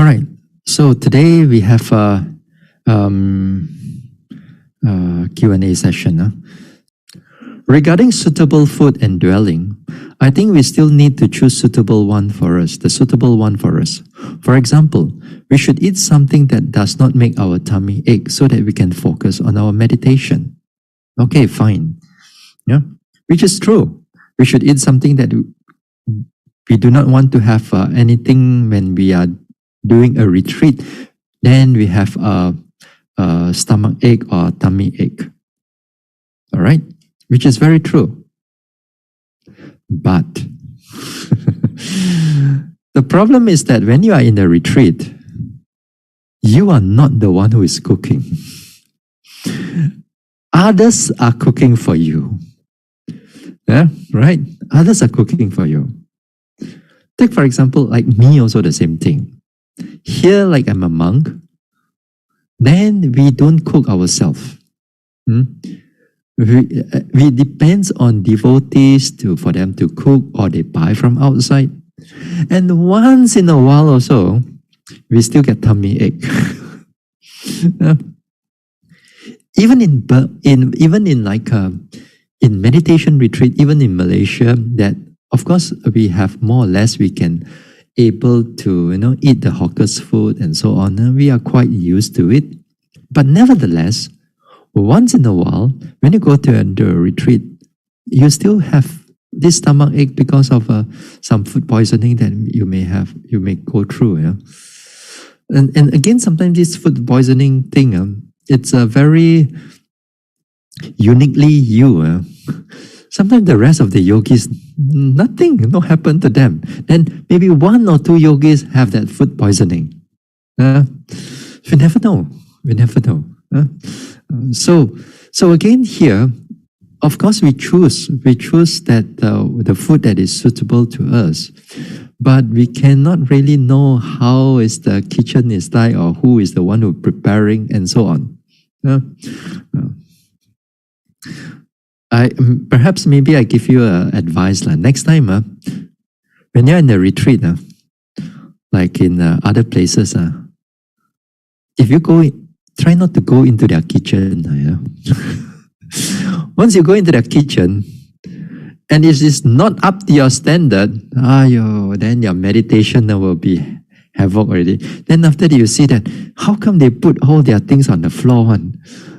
All right. So today we have a Q&A session. Regarding suitable food and dwelling, I think we still need to choose suitable one for us, the suitable one for us. For example, we should eat something that does not make our tummy ache so that we can focus on our meditation. Okay, fine. Yeah, which is true. We should eat something that we do not want to have anything when we are doing a retreat. Then we have a stomach ache or tummy ache. All right, which is very true. But the problem is that when you are in a retreat, you are not the one who is cooking. Others are cooking for you. Yeah, right? Others are cooking for you. Take for example, like me also the same thing. Here, like I'm a monk, then we don't cook ourselves. We depends on devotees for them to cook, or they buy from outside. And once in a while also, we still get tummy ache. Even in meditation retreat, even in Malaysia, that of course we have more or less we can able to eat the hawkers food and so on. And we are quite used to it. But nevertheless, once in a while, when you go to a retreat, you still have this stomach ache because of some food poisoning that you may go through. Yeah? And again, sometimes this food poisoning thing, it's a very uniquely you. Sometimes the rest of the yogis, nothing, no happen to them. Then maybe one or two yogis have that food poisoning. We never know. We never know. So again here, of course we choose that the food that is suitable to us, but we cannot really know how is the kitchen is like, or who is the one who preparing and so on. Perhaps maybe I give you advice. Next time, when you're in a retreat, like in other places, if you go, try not to go into their kitchen. Once you go into their kitchen, and it is not up to your standard, then your meditation will be havoc already. Then after that, you see that, how come they put all their things on the floor?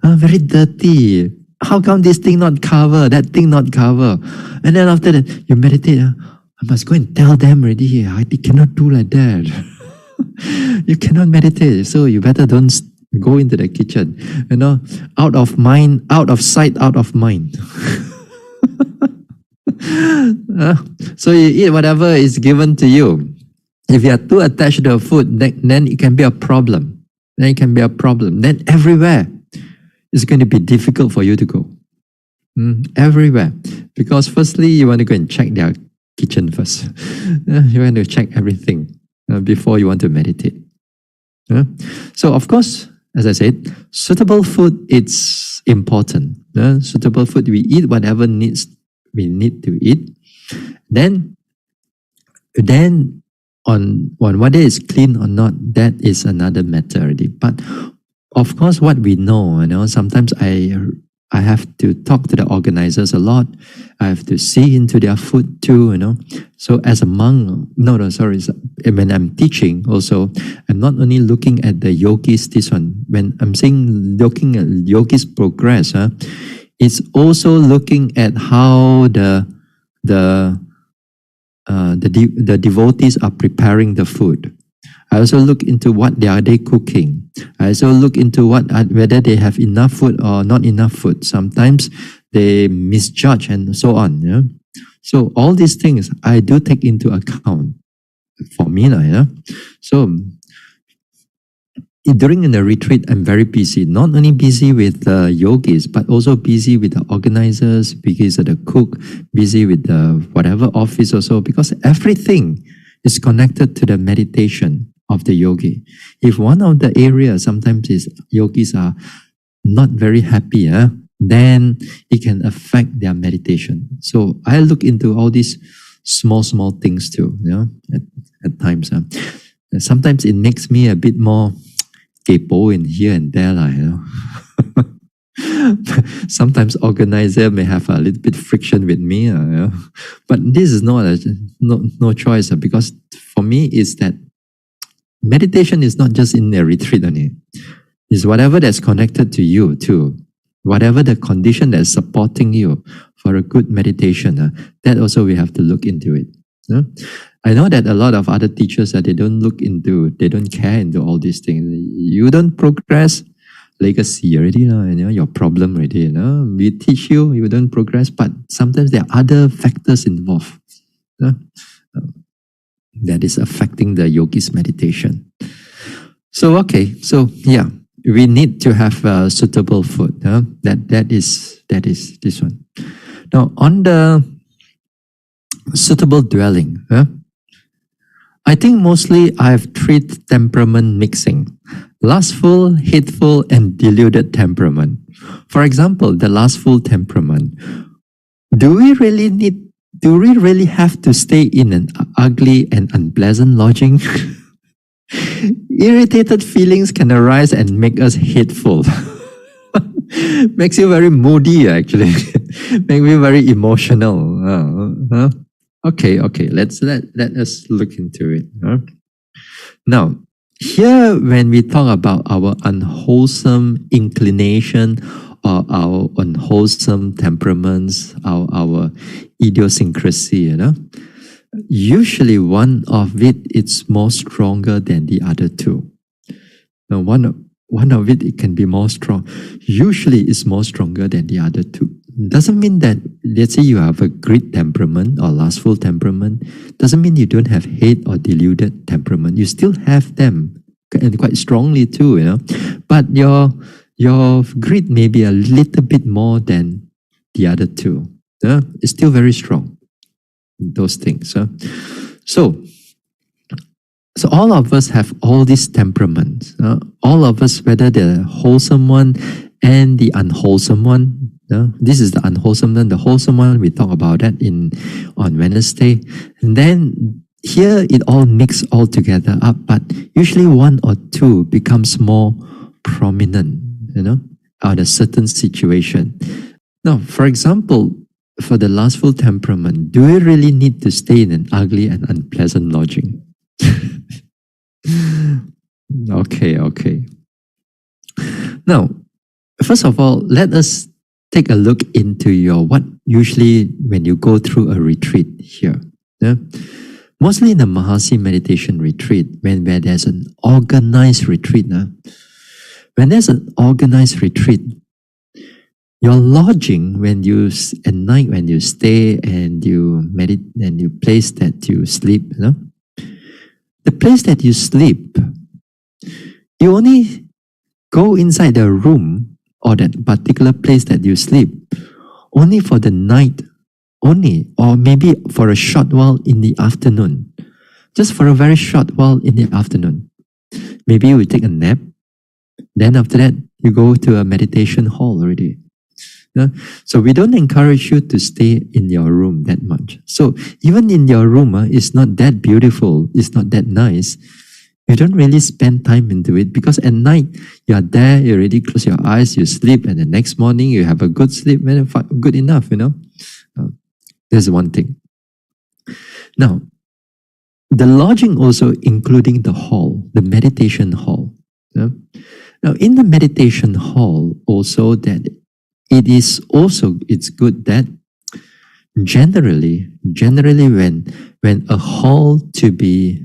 Very dirty. How come this thing not cover, that thing not cover? And then after that, you meditate. I must go and tell them already. I cannot do like that. You cannot meditate. So you better don't go into the kitchen. Out of mind, out of sight, out of mind. So you eat whatever is given to you. If you are too attached to the food, then it can be a problem. Then everywhere, it's going to be difficult for you to go. Everywhere. Because firstly, you want to go and check their kitchen first. You want to check everything before you want to meditate. So of course, as I said, suitable food is important. Suitable food, we eat whatever we need to eat. Then on whether it's clean or not, that is another matter already. But of course, what we know, sometimes I have to talk to the organizers a lot. I have to see into their food too, So as a monk, when I'm teaching also, I'm not only looking at the yogis, this one. When I'm saying looking at yogis' progress, it's also looking at how the devotees are preparing the food. I also look into what are they cooking. I also look into whether they have enough food or not enough food. Sometimes they misjudge and so on. Yeah? So all these things I do take into account for me. So during the retreat, I'm very busy. Not only busy with the yogis, but also busy with the organizers, busy with the cook, busy with the whatever office or so, because everything is connected to the meditation of the yogi. If one of the areas sometimes is yogis are not very happy, then it can affect their meditation. So I look into all these small things too, at times. Sometimes it makes me a bit more kaypoh in here and there, Sometimes organizer may have a little bit friction with me, but this is not no choice, because for me is that meditation is not just in a retreat only. It's whatever that's connected to you too. Whatever the condition that's supporting you for a good meditation, that also we have to look into it. I know that a lot of other teachers they don't care into all these things. You don't progress, legacy already, your problem already. We teach you, you don't progress, but sometimes there are other factors involved that is affecting the yogi's meditation. So yeah, we need to have suitable food. That is this one. Now on the suitable dwelling, I think mostly I have three temperament mixing: lustful, hateful, and deluded temperament. For example, the lustful temperament. Do we really have to stay in an ugly and unpleasant lodging? Irritated feelings can arise and make us hateful. Makes you very moody, actually. Make me very emotional. Okay. Let us look into it. Now, here when we talk about our unwholesome inclination or our unwholesome temperaments, our idiosyncrasy, usually one of it is more stronger than the other two. Now, one of it can be more strong. Usually, it's more stronger than the other two. Doesn't mean that, let's say you have a greed temperament or lustful temperament, doesn't mean you don't have hate or deluded temperament. You still have them, and quite strongly too, But your greed may be a little bit more than the other two. It's still very strong, those things. So all of us have all these temperaments. All of us, whether the wholesome one and the unwholesome one. This is the unwholesome one. The wholesome one, we talk about that on Wednesday. And then here it all mixed all together up, but usually one or two becomes more prominent, on a certain situation. Now, for example, for the lustful temperament, do we really need to stay in an ugly and unpleasant lodging? Okay. Now, first of all, let us take a look into what usually when you go through a retreat here. Mostly in the Mahasi meditation retreat, where there's an organized retreat. When there's an organized retreat, your lodging at night when you stay and you meditate and you place that you sleep, the place that you sleep, you only go inside the room or that particular place that you sleep only for the night only, or maybe for a short while in the afternoon, just for a very short while in the afternoon. Maybe you take a nap, then after that you go to a meditation hall already. So we don't encourage you to stay in your room that much. So even in your room, it's not that beautiful, it's not that nice. You don't really spend time into it, because at night you are there, you already close your eyes, you sleep, and the next morning you have a good sleep, good enough, There's one thing. Now, the lodging also including the hall, the meditation hall. Now, in the meditation hall also, that it's good that generally when a hall to be,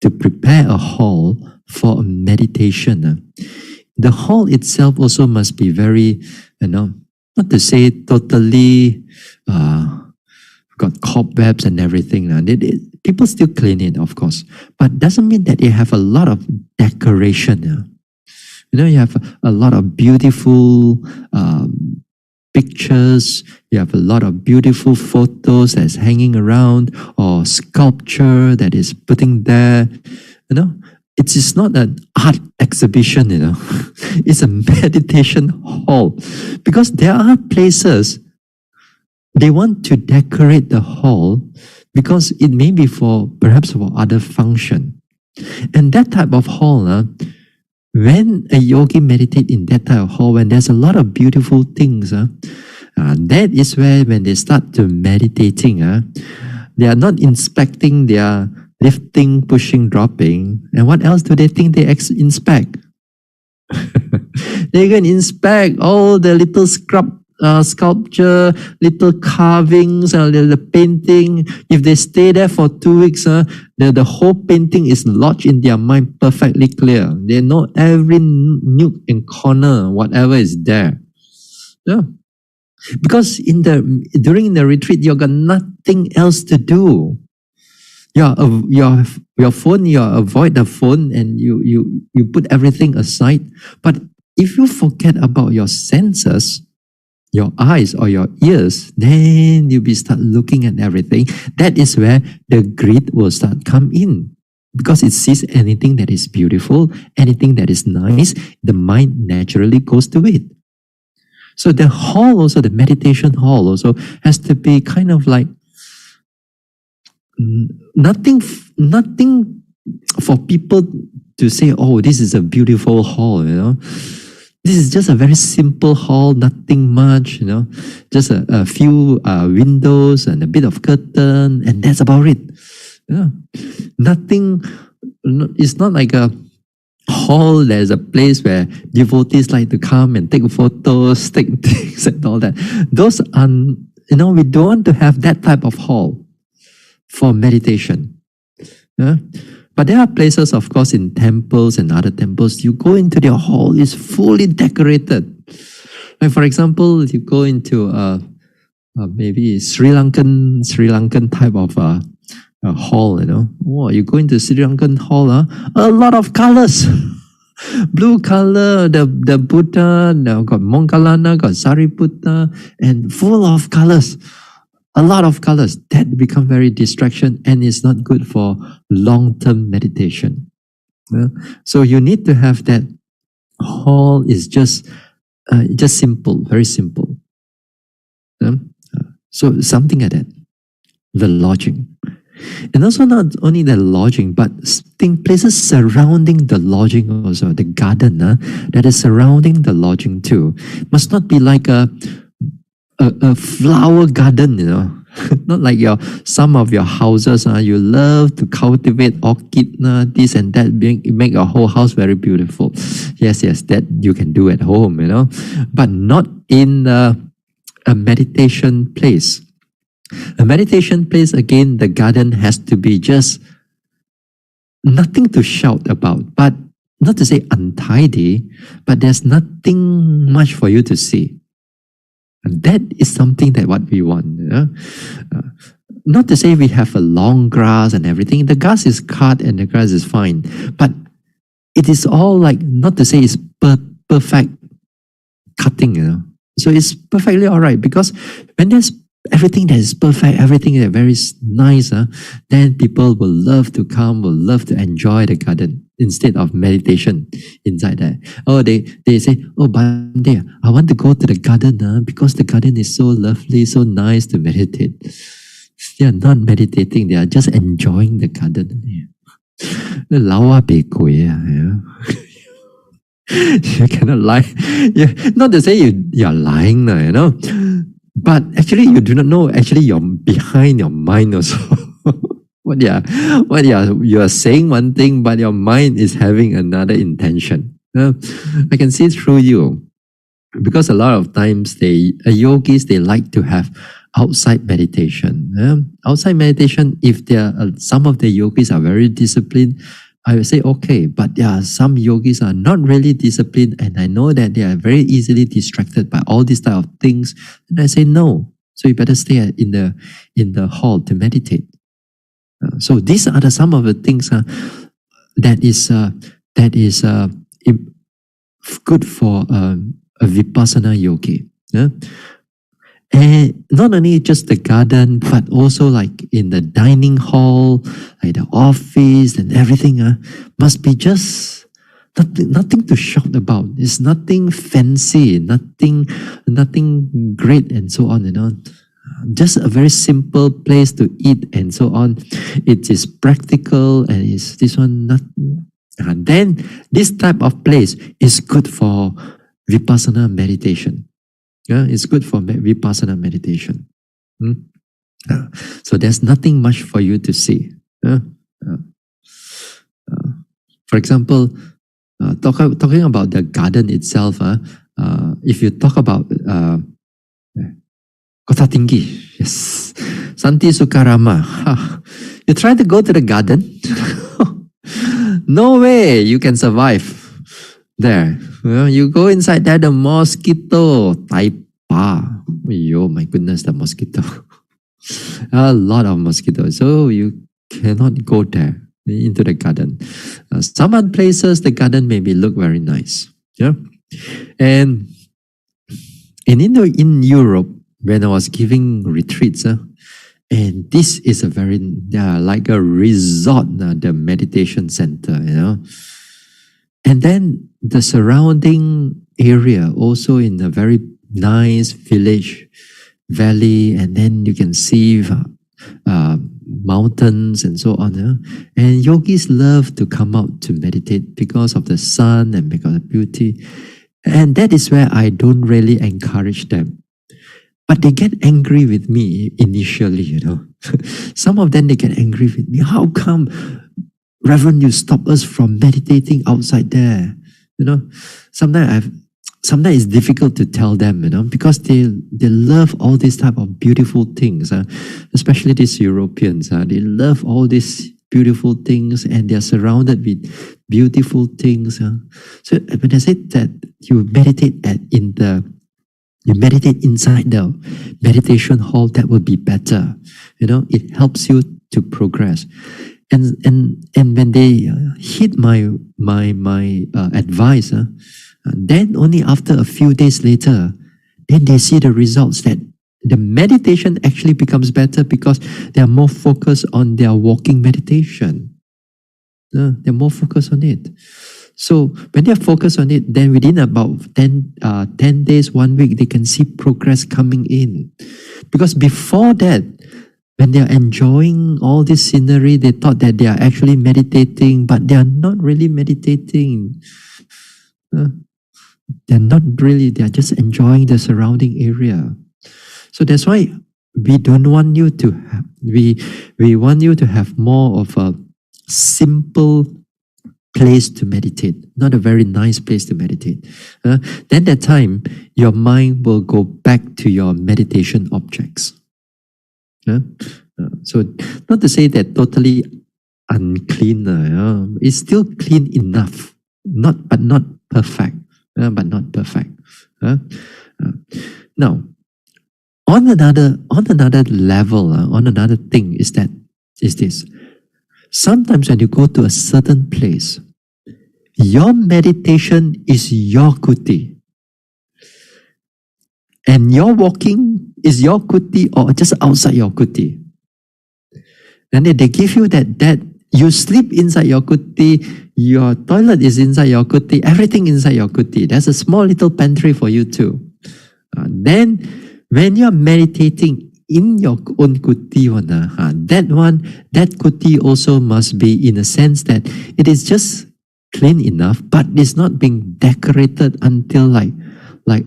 to prepare a hall for a meditation, the hall itself also must be very, not to say totally got cobwebs and everything. People still clean it, of course, but doesn't mean that you have a lot of decoration. You have a lot of beautiful pictures, you have a lot of beautiful photos that's hanging around, or sculpture that is putting there. It is not an art exhibition, It's a meditation hall. Because there are places, they want to decorate the hall because it may be perhaps for other function. And that type of hall, when a yogi meditate in that type of hall, when there's a lot of beautiful things, that is where when they start to meditating, they are not inspecting their lifting, pushing, dropping. And what else do they think they inspect? They can inspect all the little sculpture, little carvings, the painting. If they stay there for 2 weeks, the whole painting is lodged in their mind perfectly clear. They know every nook and corner, whatever is there. Yeah. Because during the retreat, you got nothing else to do. Your phone, you avoid the phone and you put everything aside. But if you forget about your senses, your eyes or your ears, then you'll start looking at everything. That is where the greed will start come in. Because it sees anything that is beautiful, anything that is nice, the mind naturally goes to it. So the hall also, the meditation hall also has to be kind of like nothing for people to say, oh, this is a beautiful hall, This is just a very simple hall, nothing much, just a few windows and a bit of curtain, and that's about it. Nothing, it's not like a hall, there's a place where devotees like to come and take photos, take things and all that. Those are, we don't want to have that type of hall for meditation. But there are places, of course, in temples and other temples, you go into their hall, it's fully decorated. Like for example, you go into maybe Sri Lankan type of hall, Oh, you go into Sri Lankan hall, a lot of colors. Blue color, the Buddha, got Moggallana, got Sariputta, and full of colors. A lot of colors. That become very distraction and it's not good for long-term meditation. So you need to have that hall is just simple, very simple. So something like that. The lodging. And also not only the lodging, but places surrounding the lodging also, the garden that is surrounding the lodging too. Must not be like a flower garden, not like some of your houses, you love to cultivate orchid, this and that, make your whole house very beautiful. Yes, that you can do at home, but not in a meditation place. A meditation place, again, the garden has to be just nothing to shout about, but not to say untidy, but there's nothing much for you to see. And that is something that what we want. Not to say we have a long grass and everything. The grass is cut and the grass is fine. But it is all like, not to say it's perfect cutting. So it's perfectly all right. Because when there's everything that is perfect, everything that is very nice, then people will love to come, will love to enjoy the garden instead of meditation inside there. Oh, they say, oh, Bande, I want to go to the garden because the garden is so lovely, so nice to meditate. They are not meditating, they are just enjoying the garden. You cannot lie. Not to say you're lying, but actually you do not know, actually you're behind your mind also. You are saying one thing, but your mind is having another intention. I can see through you. Because a lot of times yogis, they like to have outside meditation. Outside meditation, if some of the yogis are very disciplined, I will say okay, but there are some yogis are not really disciplined, and I know that they are very easily distracted by all these type of things. And I say no. So you better stay in the hall to meditate. So these are some of the things that is good for a vipassana yogi. And not only just the garden, but also like in the dining hall, like the office and everything, must be just nothing to shout about. It's nothing fancy, nothing great and so on, just a very simple place to eat and so on. It is practical and is this one not. Then this type of place is good for vipassana meditation. Yeah, it's good for vipassana meditation. So there's nothing much for you to see. For example, talking about the garden itself, if you talk about Kota Tinggi, yes, Santi Sukarama, you try to go to the garden, no way you can survive there. You go inside there, the mosquito, taipa. Oh my goodness, the mosquito. A lot of mosquitoes. So you cannot go there into the garden. Some other places, the garden maybe look very nice. Yeah. And in Europe, when I was giving retreats, and this is a very, like a resort, the meditation center, And then the surrounding area also in a very nice village, valley, and then you can see mountains and so on. And yogis love to come out to meditate because of the sun and because of beauty. And that is where I don't really encourage them. But they get angry with me initially, Some of them, they get angry with me. How come, Reverend, you stop us from meditating outside there? Sometimes it's difficult to tell them, because they love all these type of beautiful things, especially these Europeans. They love all these beautiful things and they are surrounded with beautiful things. So when I say that you meditate inside the meditation hall, that would be better. It helps you to progress. And when they heed my advice, then only after a few days later, then they see the results that the meditation actually becomes better because they are more focused on their walking meditation. They're more focused on it. So when they're focused on it, then within about 10 days, 1 week, they can see progress coming in. Because before that, when they are enjoying all this scenery, they thought that they are actually meditating, but they are not really meditating. They're not really, they are just enjoying the surrounding area. So that's why we don't want you to have, we want you to have more of a simple place to meditate, not a very nice place to meditate. Then that time, your mind will go back to your meditation objects. So not to say that totally unclean, it's still clean enough, but not perfect. Now, on another level, on another thing is this. Sometimes when you go to a certain place, your meditation is your kuti. And your walking is your kuti or just outside your kuti. And they give you that you sleep inside your kuti, your toilet is inside your kuti, everything inside your kuti. There's a small little pantry for you too. Then when you're meditating in your own kuti, that kuti also must be in a sense that it is just clean enough, but it's not being decorated until like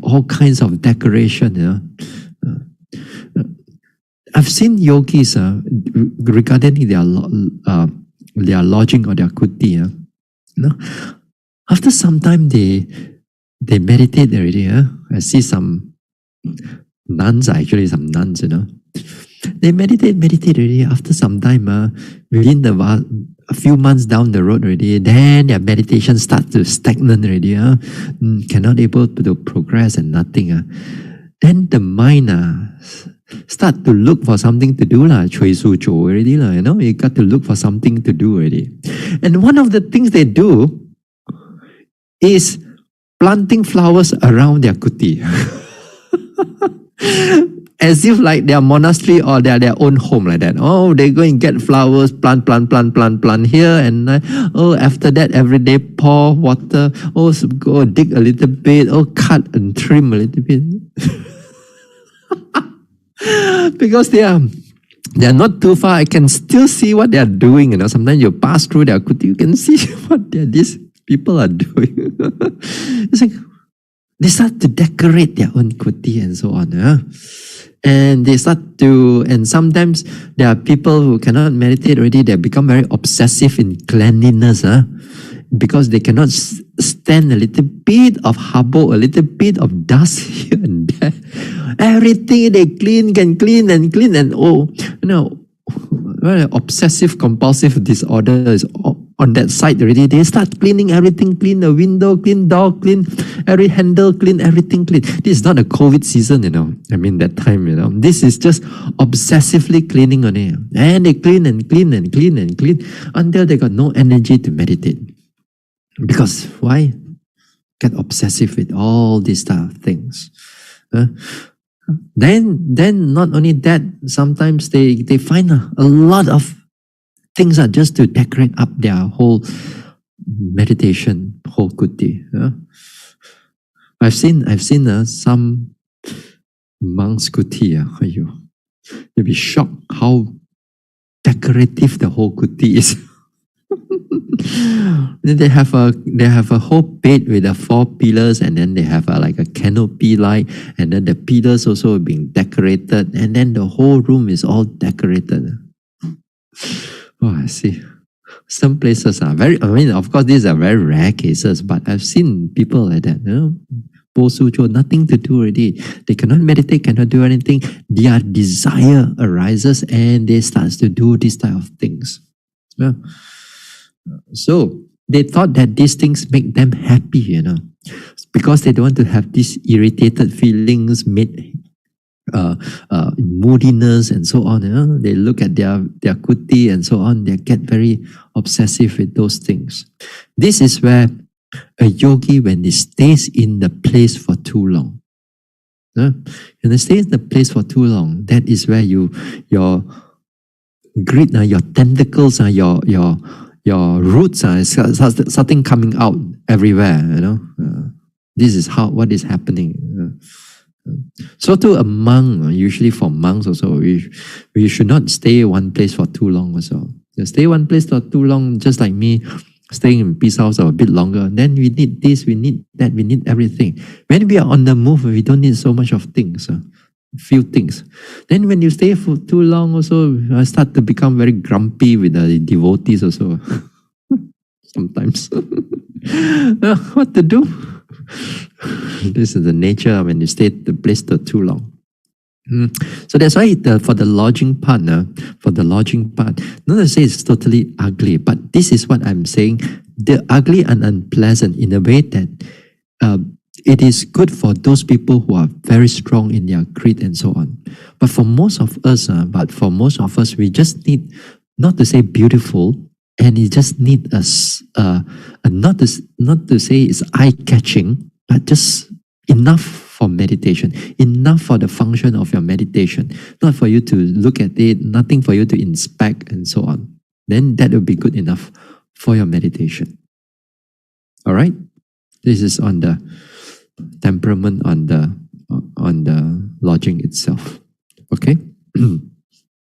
all kinds of decoration. I've seen yogis regarding their lodging or their kuti. After some time, they meditate already. I see some nuns, actually some nuns. They meditate already. After some time, within a few months down the road already, then their meditation starts to stagnate already. Cannot able to progress and nothing. Then the mind start to look for something to do chui su cho already you got to look for something to do already. And one of the things they do is planting flowers around their kuti. As if like their monastery or their own home like that. Oh, they go and get flowers, plant here, and after that every day pour water. Oh, so go dig a little bit. Oh, cut and trim a little bit. because they are not too far. I can still see what they are doing. Sometimes you pass through their kuti, you can see what these people are doing. It's like they start to decorate their own kuti and so on. And they start to, and sometimes there are people who cannot meditate already. They become very obsessive in cleanliness. Because they cannot stand a little bit of habo, a little bit of dust here and there. Everything they can clean and clean, and obsessive compulsive disorder is on that side already. They start cleaning everything, clean the window, clean door, clean every handle, clean everything, clean. This is not a COVID season, I mean that time, This is just obsessively cleaning on it. And they clean and clean and clean and clean until they got no energy to meditate. Because why? Get obsessive with all these type of things. Then not only that, sometimes they find a lot of things are just to decorate up their whole meditation, whole kuti. I've seen some monks kuti. You'll be shocked how decorative the whole kuti is. Then they have a whole bed with the 4 pillars, and then they have like a canopy light, and then the pillars also being decorated, and then the whole room is all decorated. Oh, I see. Some places are of course these are very rare cases, but I've seen people like that. Nothing to do already. They cannot meditate, cannot do anything. Their desire arises, and they start to do these type of things. So they thought that these things make them happy, because they don't want to have these irritated feelings, moodiness and so on. They look at their kuti and so on. They get very obsessive with those things. This is where a yogi, when he stays in the place for too long, when they stay in the place for too long, that is where your greed, your tentacles, your roots are starting coming out everywhere. This is what is happening. So to a monk, usually for monks also, we should not stay one place for too long also. Stay one place for too long, just like me, staying in peace house a bit longer. Then we need this, we need that, we need everything. When we are on the move, we don't need so much of things. Few things. Then when you stay for too long also, I start to become very grumpy with the devotees also. Sometimes. What to do? This is the nature when you stay at the place for too long. So that's why for the lodging part, not to say it's totally ugly, but this is what I'm saying. The ugly and unpleasant in a way that it is good for those people who are very strong in their greed and so on. But for most of us, we just need, not to say beautiful, and it just need us, not to say it's eye-catching, but just enough for meditation, enough for the function of your meditation, not for you to look at it, nothing for you to inspect and so on. Then that will be good enough for your meditation. All right? This is on the temperament, on the lodging itself. Okay?